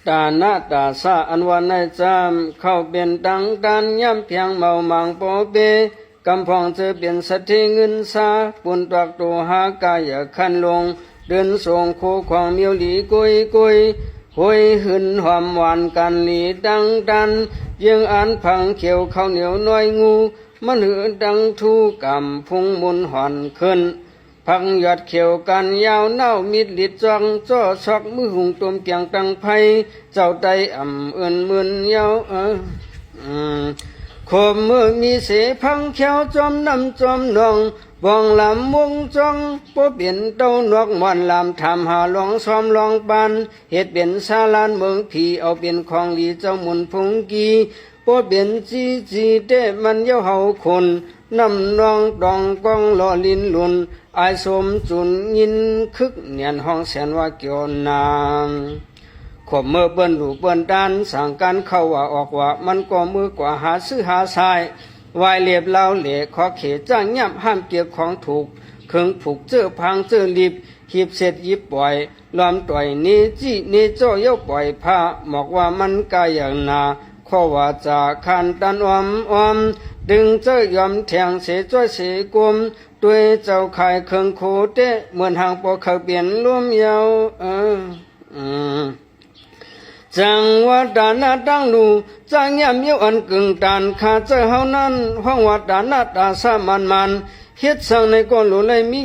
ตาหน้าตาสะอันวันในจำเข้าเป็นดังดันย่ำเพียงเมามังโปเปกำพองเธอเป็นสถิเงินสาปุ่นตักตัวหากายขันลงเดินส่งโคของเมียวหลีกุยกุยหวยหืนหอมหวานกันหลีดังดันยังอ่านพังเขียวข้าวเหนียวน้อยงูมันหือดังทูกำพุงมุนหอนขึ้นพังยอดเขียวกันยาวเน่ามิดลิดจังจ้อชอกมือหุงตุ่มเกียงตังไพเจ้าใดอ่ำเอินมึนยาวขมมือมีเสพังเขียวจอมน้ำจอมนองบองลำวงจองปบเปลี่ยนเต้านกมันลำทำหาลองซ้อมลองปานเหตุเป็นซาลานเมืองผีเอาเป็นของดีเจ้ามุนพงกีปบเปลี่ยนจีเต้มันเย้าเฮาคนน้ำนองดองกองลอลินลุนไอสมจุนยินคึกเนียนห้องแสนว่าเกี่ยวนางขบเมื่อเปิ้นหลูเปิ้นด้านสั่งการเข้าว่าออกว่ามันก็มือกว่าหาซื้อหาทรายวายเลียบเล่าเหล่ขอเขจ้างยับห้ามเกี่ยวของถูกเครื่องผูกเจื้อพังเจื้อรีบขีบเสร็จยิบปล่อยล้อมต่อยนี้จี้นี้โจ้เย้าปล่อยผ้าบอกว่ามันกายอย่างนาข้อว่าจะขันตันอมดึงเจ้ายอมแทงเสียจ้อยเสียกลมด้วยเจ้าขายเครื่องโคเตะเหมือนหางปอเขาเปลี่ยนร่วมยาวจังว่าดานาดังลูจังยามเยี่ยวอันกึ่งตานข้าเจ้าเฮานั้นห้องว่าดานาตาสามันเฮ็ดสั่งในก้อนหลูเลยมี